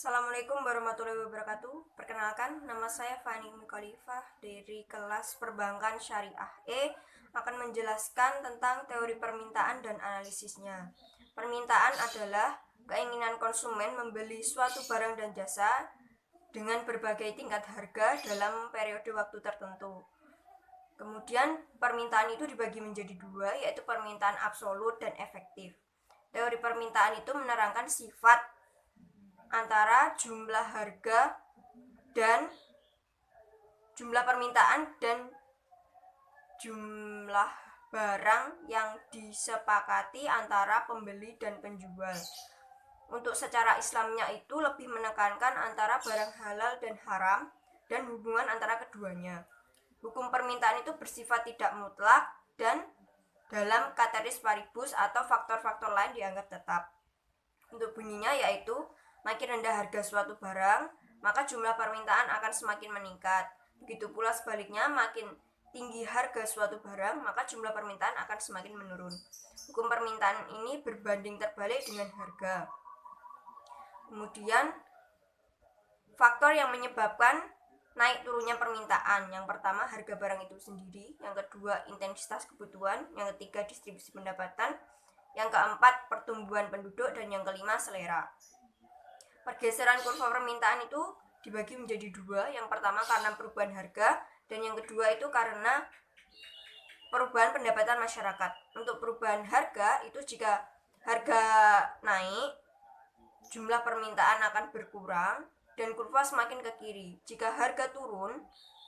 Assalamualaikum warahmatullahi wabarakatuh. Perkenalkan, nama saya Fani Khalifah dari kelas Perbankan Syariah E akan menjelaskan tentang teori permintaan dan analisisnya. Permintaan adalah keinginan konsumen membeli suatu barang dan jasa dengan berbagai tingkat harga dalam periode waktu tertentu. Kemudian permintaan itu dibagi menjadi dua, yaitu permintaan absolut dan efektif. Teori permintaan itu menerangkan sifat antara jumlah harga dan jumlah permintaan dan jumlah barang yang disepakati antara pembeli dan penjual. Untuk secara Islamnya itu lebih menekankan antara barang halal dan haram dan hubungan antara keduanya. Hukum permintaan itu bersifat tidak mutlak dan dalam categoris paribus atau faktor-faktor lain dianggap tetap. Untuk bunyinya yaitu makin rendah harga suatu barang, maka jumlah permintaan akan semakin meningkat. Begitu pula sebaliknya, makin tinggi harga suatu barang, maka jumlah permintaan akan semakin menurun. Hukum permintaan ini berbanding terbalik dengan harga. Kemudian, faktor yang menyebabkan naik turunnya permintaan. Yang pertama, harga barang itu sendiri. Yang kedua, intensitas kebutuhan. Yang ketiga, distribusi pendapatan. Yang keempat, pertumbuhan penduduk. Dan yang kelima, selera. Pergeseran kurva permintaan itu dibagi menjadi dua. Yang pertama karena perubahan harga, dan yang kedua itu karena perubahan pendapatan masyarakat. Untuk perubahan harga itu jika harga naik, jumlah permintaan akan berkurang dan kurva semakin ke kiri. Jika harga turun,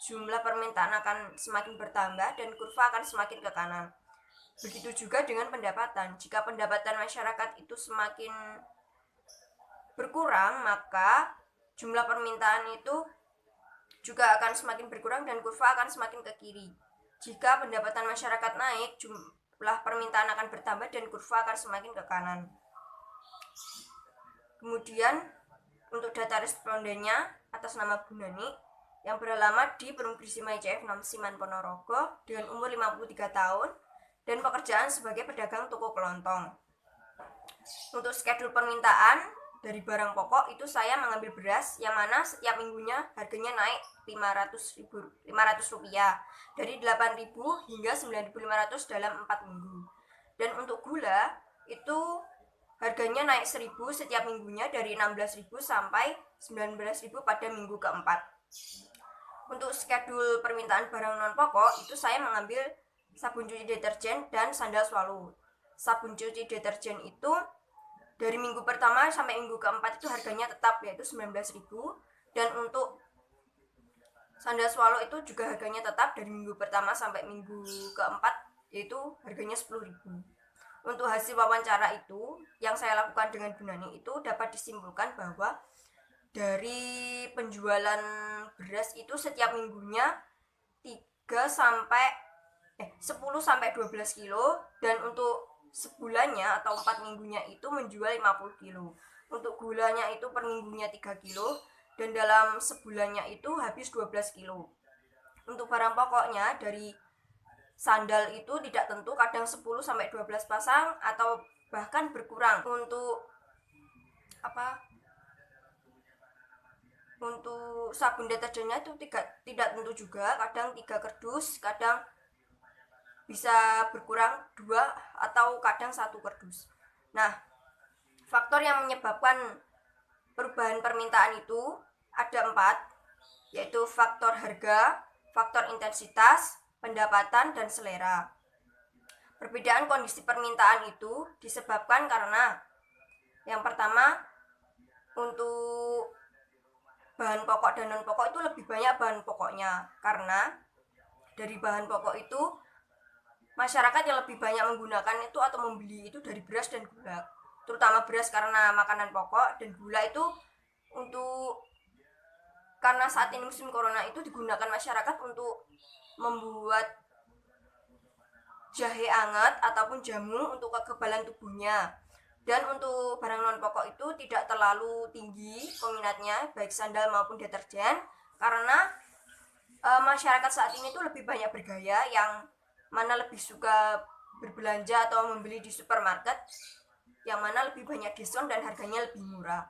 jumlah permintaan akan semakin bertambah dan kurva akan semakin ke kanan. Begitu juga dengan pendapatan. Jika pendapatan masyarakat itu semakin berkurang, maka jumlah permintaan itu juga akan semakin berkurang dan kurva akan semakin ke kiri. Jika pendapatan masyarakat naik, jumlah permintaan akan bertambah dan kurva akan semakin ke kanan. Kemudian untuk data respondennya atas nama Bu Nani yang beralamat di Perum Grisima ICF 6 Siman Ponorogo dengan umur 53 tahun dan pekerjaan sebagai pedagang toko kelontong. Untuk schedule permintaan dari barang pokok itu saya mengambil beras yang mana setiap minggunya harganya naik 500 rupiah dari 8.000 hingga 9.500 dalam 4 minggu. Dan untuk gula itu harganya naik 1.000 setiap minggunya dari 16.000 sampai 19.000 pada minggu keempat. Untuk schedule permintaan barang non pokok itu saya mengambil sabun cuci deterjen dan sandal swallow. Sabun cuci deterjen itu dari minggu pertama sampai minggu keempat itu harganya tetap yaitu 19.000, dan untuk sandal swallow itu juga harganya tetap dari minggu pertama sampai minggu keempat yaitu harganya 10.000. Untuk hasil wawancara itu yang saya lakukan dengan Bu Nani itu dapat disimpulkan bahwa dari penjualan beras itu setiap minggunya 10 sampai 12 kilo, dan untuk sebulannya atau 4 minggunya itu menjual 50 kilo. Untuk gulanya itu per minggunya 3 kilo dan dalam sebulannya itu habis 12 kilo. Untuk barang pokoknya dari sandal itu tidak tentu, kadang 10 sampai 12 pasang atau bahkan berkurang. Untuk sabun deterjennya itu tidak tentu juga, kadang 3 kardus, kadang bisa berkurang 2 atau kadang 1 kardus. Nah, faktor yang menyebabkan perubahan permintaan itu ada 4, yaitu faktor harga, faktor intensitas, pendapatan, dan selera. Perbedaan kondisi permintaan itu disebabkan karena yang pertama, untuk bahan pokok dan non pokok itu lebih banyak bahan pokoknya, karena dari bahan pokok itu masyarakat yang lebih banyak menggunakan itu atau membeli itu dari beras dan gula, terutama beras karena makanan pokok, dan gula itu karena saat ini musim corona itu digunakan masyarakat untuk membuat jahe hangat ataupun jamu untuk kekebalan tubuhnya. Dan untuk barang non pokok itu tidak terlalu tinggi peminatnya, baik sandal maupun deterjen, karena masyarakat saat ini tuh lebih banyak bergaya, yang mana lebih suka berbelanja atau membeli di supermarket yang mana lebih banyak diskon dan harganya lebih murah.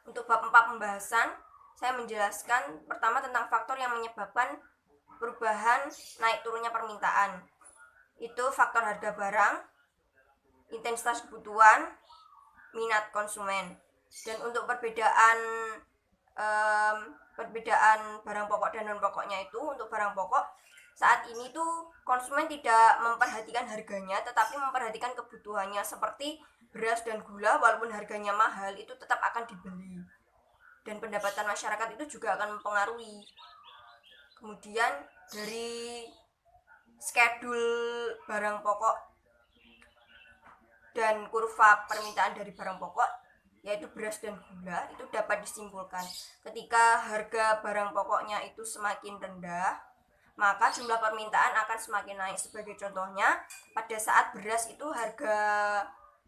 Untuk bab 4 pembahasan, saya menjelaskan pertama tentang faktor yang menyebabkan perubahan naik turunnya permintaan. Itu faktor harga barang, intensitas kebutuhan, minat konsumen. Dan untuk perbedaan barang pokok dan non pokoknya itu, untuk barang pokok saat ini tuh konsumen tidak memperhatikan harganya tetapi memperhatikan kebutuhannya, seperti beras dan gula walaupun harganya mahal itu tetap akan dibeli, dan pendapatan masyarakat itu juga akan mempengaruhi. Kemudian dari schedule barang pokok dan kurva permintaan dari barang pokok yaitu beras dan gula itu dapat disimpulkan ketika harga barang pokoknya itu semakin rendah maka jumlah permintaan akan semakin naik. Sebagai contohnya, pada saat beras itu harga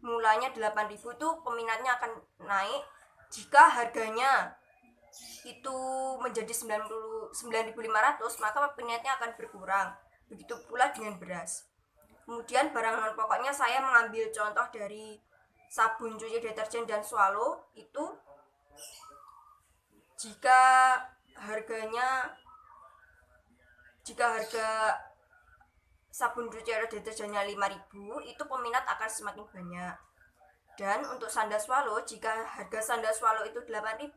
mulanya 8.000 tuh peminatnya akan naik. Jika harganya itu menjadi 9.500 maka peminatnya akan berkurang. Begitu pula dengan beras. Kemudian barang non pokoknya saya mengambil contoh dari sabun cuci deterjen dan swallow. Itu jika harga sabun cuci atau deterjennya 5.000, itu peminat akan semakin banyak. Dan untuk sandal swallow, jika harga sandal swallow itu 8.000,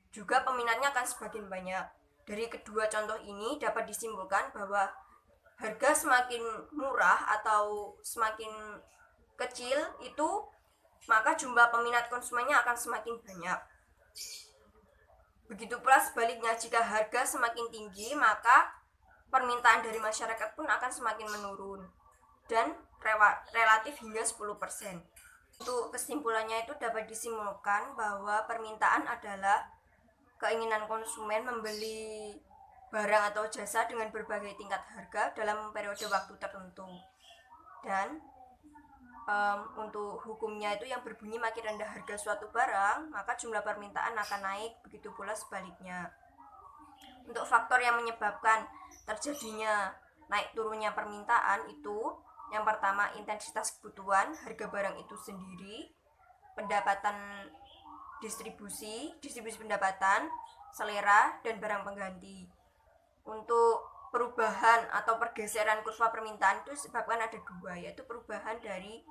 juga peminatnya akan semakin banyak. Dari kedua contoh ini dapat disimpulkan bahwa harga semakin murah atau semakin kecil itu, maka jumlah peminat konsumennya akan semakin banyak. Begitu pula sebaliknya, jika harga semakin tinggi, maka permintaan dari masyarakat pun akan semakin menurun dan relatif hingga 10%. Untuk kesimpulannya itu dapat disimpulkan bahwa permintaan adalah keinginan konsumen membeli barang atau jasa dengan berbagai tingkat harga dalam periode waktu tertentu. Dan untuk hukumnya itu yang berbunyi makin rendah harga suatu barang, maka jumlah permintaan akan naik, begitu pula sebaliknya. Untuk faktor yang menyebabkan terjadinya naik turunnya permintaan itu, yang pertama intensitas kebutuhan, harga barang itu sendiri, pendapatan distribusi pendapatan, selera, dan barang pengganti. Untuk perubahan atau pergeseran kurva permintaan itu disebabkan ada dua, yaitu perubahan dari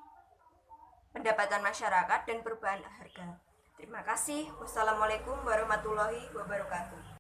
pendapatan masyarakat dan perubahan harga. Terima kasih. Wassalamualaikum warahmatullahi wabarakatuh.